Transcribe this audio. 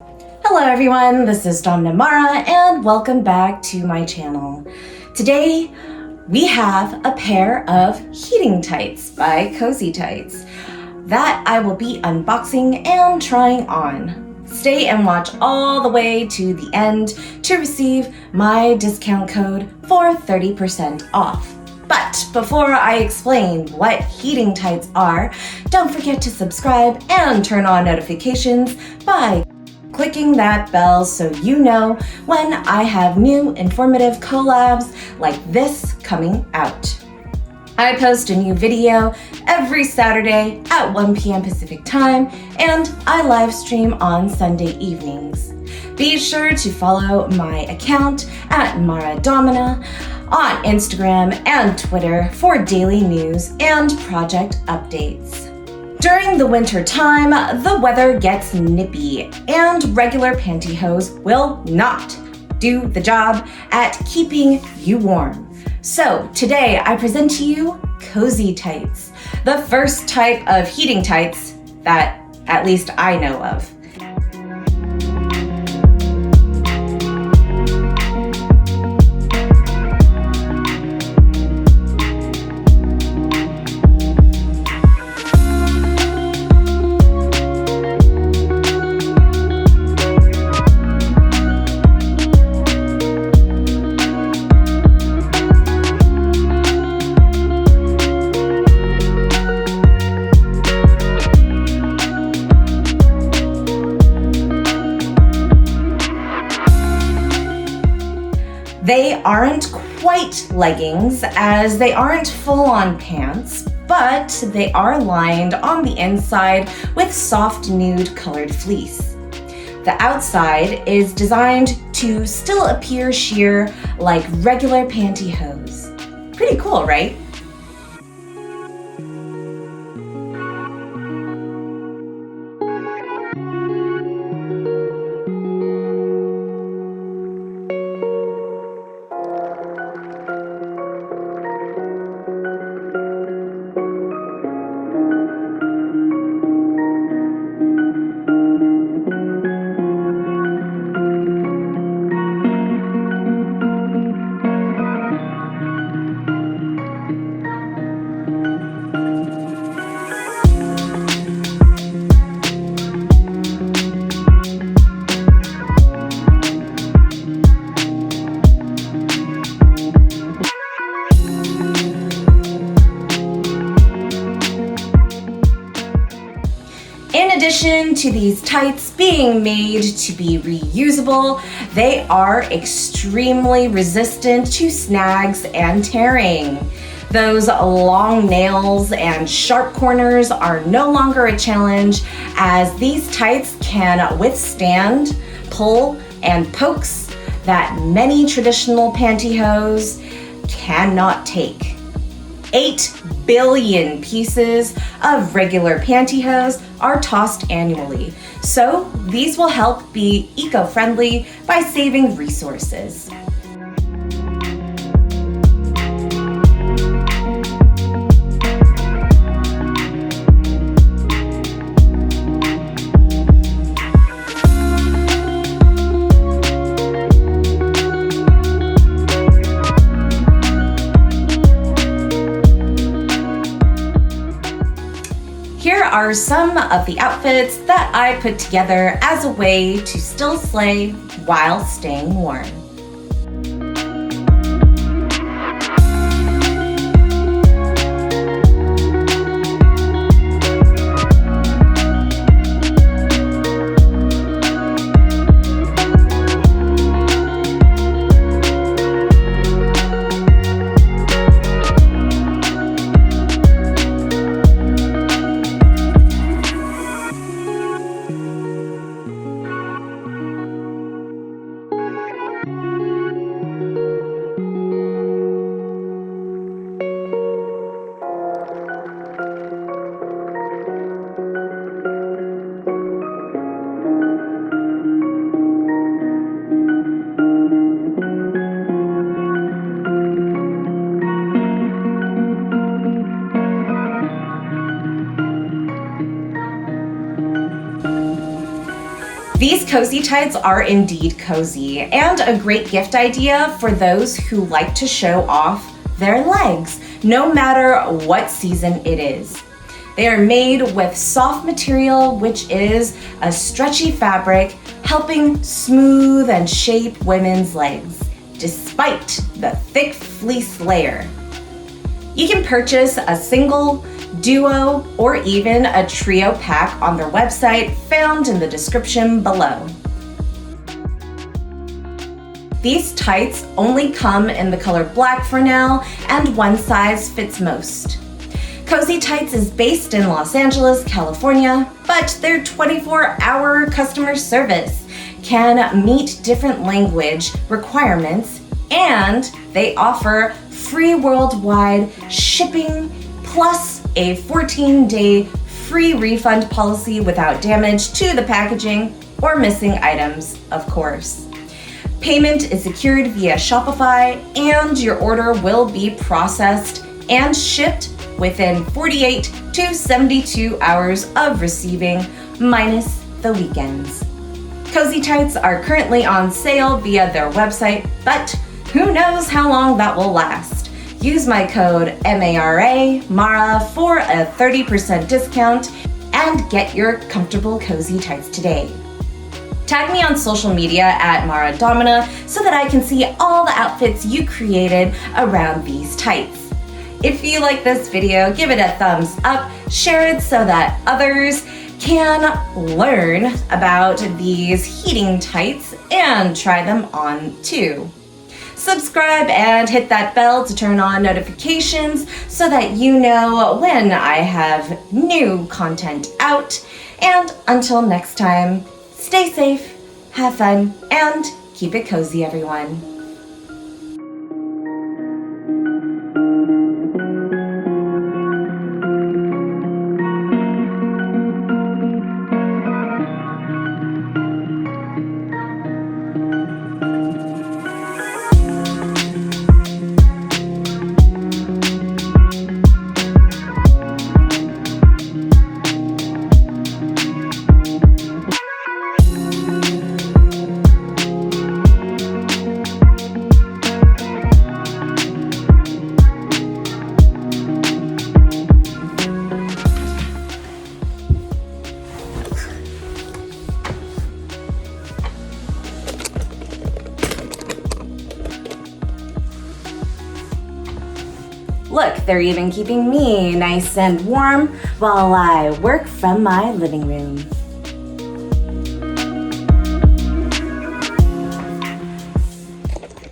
Hello everyone, this is Domna Mara and welcome back to my channel. Today we have a pair of heating tights by CosyTights that I will be unboxing and trying on. Stay and watch all the way to the end to receive my discount code for 30% off. But before I explain what heating tights are, don't forget to subscribe and turn on notifications by clicking that bell so you know when I have new informative collabs like this coming out. I post a new video every Saturday at 1 p.m. Pacific time, and I live stream on Sunday evenings. Be sure to follow my account at Mara Domina on Instagram and Twitter for daily news and project updates. During the winter time, the weather gets nippy and regular pantyhose will not do the job at keeping you warm. So today I present to you CosyTights, the first type of heating tights that at least I know of. They aren't quite leggings as they aren't full-on pants, but they are lined on the inside with soft nude colored fleece. The outside is designed to still appear sheer like regular pantyhose. Pretty cool, right? In addition to these tights being made to be reusable, they are extremely resistant to snags and tearing. Those long nails and sharp corners are no longer a challenge, as these tights can withstand pull and pokes that many traditional pantyhose cannot take. 8 billion pieces of regular pantyhose are tossed annually, so these will help be eco-friendly by saving resources. Here are some of the outfits that I put together as a way to still slay while staying warm. Cozy Tights are indeed cozy and a great gift idea for those who like to show off their legs, no matter what season it is. They are made with soft material, which is a stretchy fabric, helping smooth and shape women's legs, despite the thick fleece layer. You can purchase a single, duo, or even a trio pack on their website, found in the description below. These tights only come in the color black for now, and one size fits most. Cozy Tights is based in Los Angeles, California, but their 24-hour customer service can meet different language requirements, and they offer free worldwide shipping plus a 14-day free refund policy without damage to the packaging or missing items, of course. Payment is secured via Shopify, and your order will be processed and shipped within 48 to 72 hours of receiving, minus the weekends. Cozy Tights are currently on sale via their website, but who knows how long that will last. Use my code MARA for a 30% discount and get your comfortable Cozy Tights today. Tag me on social media at Mara Domina so that I can see all the outfits you created around these tights. If you like this video, give it a thumbs up, share it so that others can learn about these heating tights and try them on too. Subscribe and hit that bell to turn on notifications so that you know when I have new content out. And until next time, stay safe, have fun, and keep it cozy, everyone. Look, they're even keeping me nice and warm while I work from my living room.